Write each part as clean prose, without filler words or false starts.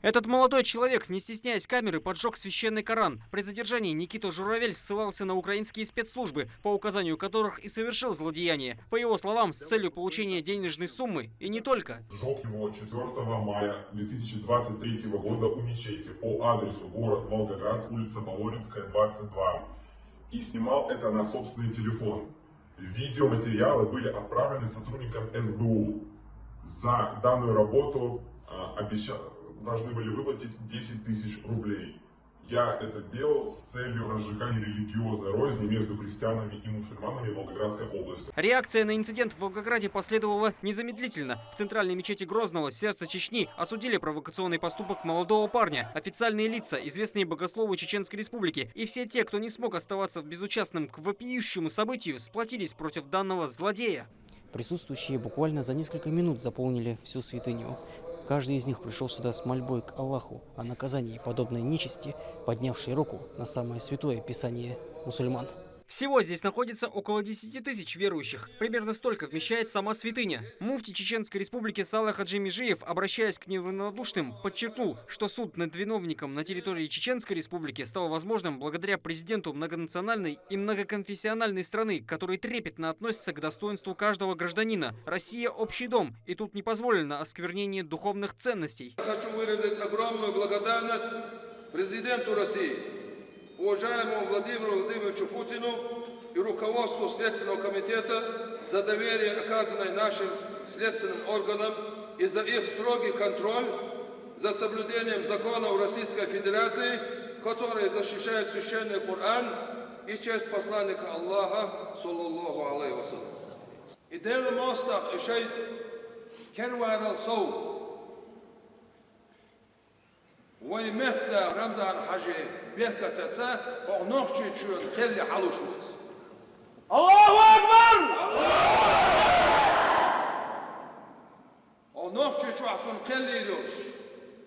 Этот молодой человек, не стесняясь камеры, поджег священный Коран. При задержании Никита Журавель ссылался на украинские спецслужбы, по указанию которых и совершил злодеяние. По его словам, с целью получения денежной суммы и не только. Сжег его 4 мая 2023 года у мечети по адресу город Волгоград, улица Болоринская, 22. И снимал это на собственный телефон. Видеоматериалы были отправлены сотрудникам СБУ. За данную работу должны были выплатить 10 тысяч рублей. Я это делал с целью разжигания религиозной розни между христианами и мусульманами в Волгоградской области. Реакция на инцидент в Волгограде последовала незамедлительно. В центральной мечети Грозного, сердце Чечни, осудили провокационный поступок молодого парня. Официальные лица, известные богословы Чеченской Республики и все те, кто не смог оставаться безучастным к вопиющему событию, сплотились против данного злодея. Присутствующие буквально за несколько минут заполнили всю святыню. Каждый из них пришел сюда с мольбой к Аллаху о наказании подобной нечисти, поднявшей руку на самое святое писание мусульман. Всего здесь находится около 10 тысяч верующих. Примерно столько вмещает сама святыня. Муфти Чеченской Республики Салах Хаджи Межиев, обращаясь к неравнодушным, подчеркнул, что суд над виновником на территории Чеченской Республики стал возможным благодаря президенту многонациональной и многоконфессиональной страны, который трепетно относится к достоинству каждого гражданина. Россия – общий дом, и тут не позволено осквернение духовных ценностей. Хочу выразить огромную благодарность президенту России, уважаемому Владимиру Владимировичу Путину и руководству Следственного комитета за доверие, оказанное нашим следственным органам, и за их строгий контроль за соблюдением законов Российской Федерации, которые защищают священный Коран и честь посланника Аллаха, саллаллаху алейхи вассалям. И дел мостах и шейт кервар ал-сау ويمخدا رمضان حاجة بيركتها ونخشى شو كل حلوشوس الله أكبر ونخشى شو أحسن كل يلوش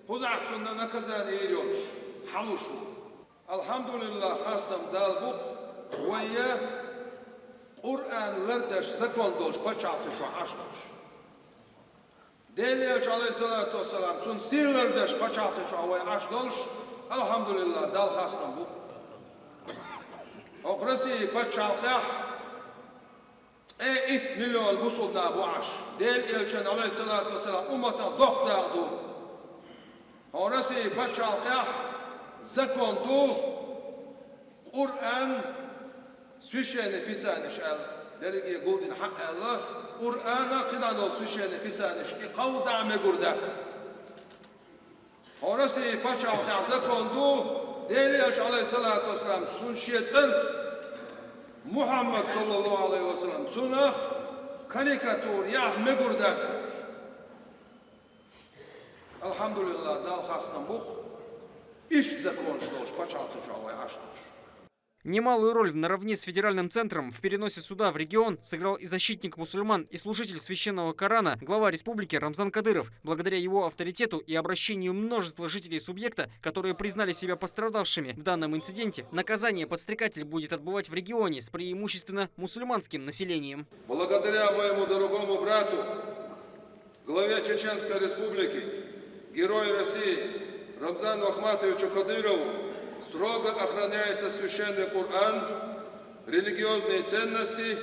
خذ أحسن نكزان يلوش حلوشو الحمد لله خاصة دالبوك ويا قرآن لردش سكوندوش بچاطي شو عشتوش Deliyelç aleyhissalatu vesselam tun sirlerdeş paçatı çavay açdolş elhamdülillah dal hastam bu. Okrasi paçatı it milyon busulda bu aş. Deliyelçen aleyhissalatu vesselam ummata dokdağdu. Okrasi paçatı zakondu Kur'an священное писание шал. Дорогие голдин хак Аллах, Кур'ана кидано священное писание, и кауда мегурдат. Ороси пачал законду, Делиач алейхиссалату вассалам, суншиеценц, Мухаммад саллаллаху алейхи вассалам, сунах, карикатур, я мегурдат. Алхамдулиллах, дал хастам бух, иш закон штош, пачал тушавай аштош. Немалую роль наравне с федеральным центром в переносе суда в регион сыграл и защитник мусульман, и служитель священного Корана, глава республики Рамзан Кадыров. Благодаря его авторитету и обращению множества жителей субъекта, которые признали себя пострадавшими в данном инциденте, наказание подстрекатель будет отбывать в регионе с преимущественно мусульманским населением. Благодаря моему дорогому брату, главе Чеченской Республики, герою России Рамзану Ахматовичу Кадырову, строго охраняется священный Коран, религиозные ценности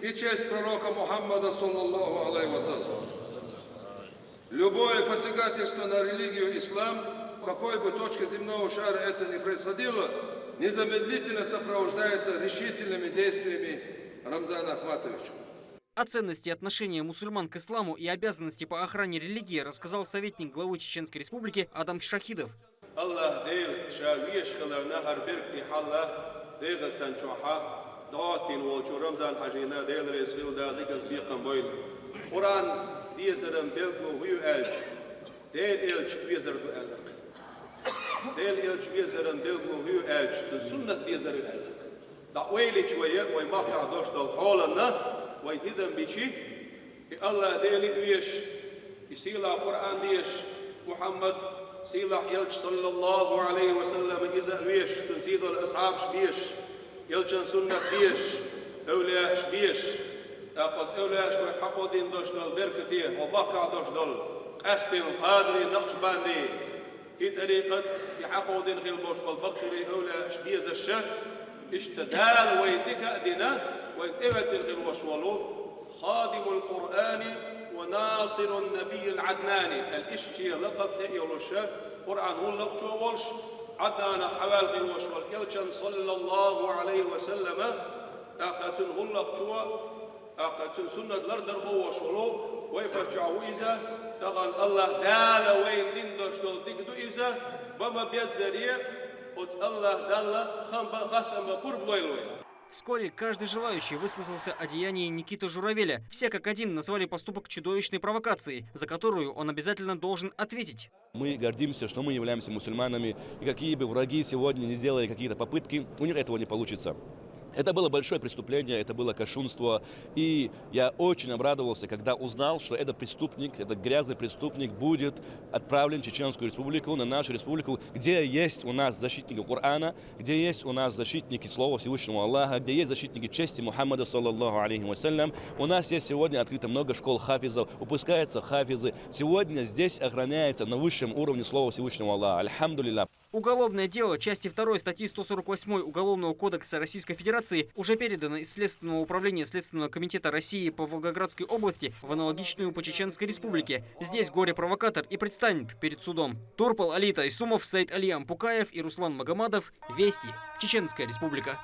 и честь пророка Мухаммада, саллаллаху алейхи вассалям. Любое посягательство на религию ислам, в какой бы точке земного шара это ни происходило, незамедлительно сопровождается решительными действиями Рамзана Ахматовича. О ценности отношения мусульман к исламу и обязанности по охране религии рассказал советник главы Чеченской Республики Адам Шахидов. Allah değil şaviyeş kalarına her bir ihalla değilden çoha dağıtın ve şu Ramazan hacına değil resmil dağıtık bir boyun. Kur'an diyeserim belki huyu elç değil elç diyeserim elç değil elç diyeserim belki huyu elç sünnet diyeserim elç. Da'wayli şوية ve mahkâ doştal halana ve hidden biçi Allah değil diyeş isila Kur'an diyeş Muhammed سيلح يلج صلى الله عليه وسلم إذا بيش تنسيد الأصحاب شبيش يلجن سنة بيش أولياء شبيش أقص أولياء شبيش حقو دين دوش دول بركتيه وبقع دوش دول قستي القادري نقش باندي في طريقة يحقود الغلبوش بالبقري أولى شبيز الشهر اشتدال ويدك أدنا وانتبت الغلوش ولو خادم القرآن وناصر النبي العدناني الاشي لقب تأيول الشهر قرآن هو لقب والش عدنان حوال غلوش والكلشن صلى الله عليه وسلم أقاتن هو لقب أقاتن سنة لردر غوش ولو ويبرجعوا إذا تغن الله دال وين دندوش دول تقدو إذا بما بيزرية от الله дала хасама бурблойлой. Вскоре каждый желающий высказался о деянии Никиты Журавеля. Все как один назвали поступок чудовищной провокацией, за которую он обязательно должен ответить. Мы гордимся, что мы являемся мусульманами, и какие бы враги сегодня не сделали какие-то попытки, у них этого не получится. Это было большое преступление, это было кощунство, и я очень обрадовался, когда узнал, что этот преступник, этот грязный преступник будет отправлен в Чеченскую республику, на нашу республику, где есть у нас защитники Корана, где есть у нас защитники Слова Всевышнего Аллаха, где есть защитники чести Мухаммада, саллаллаху алейхи вассалям. У нас есть сегодня открыто много школ хафизов, выпускаются хафизы. Сегодня здесь охраняется на высшем уровне Слова Всевышнего Аллаха. Альхамдулилля. Уголовное дело части 2 статьи 148 Уголовного кодекса Российской Федерации уже передано из Следственного управления Следственного комитета России по Волгоградской области в аналогичную по Чеченской Республике. Здесь горе-провокатор и предстанет перед судом. Турпал Алита Исумов, Саид Али Ампукаев и Руслан Магомадов. Вести. Чеченская Республика.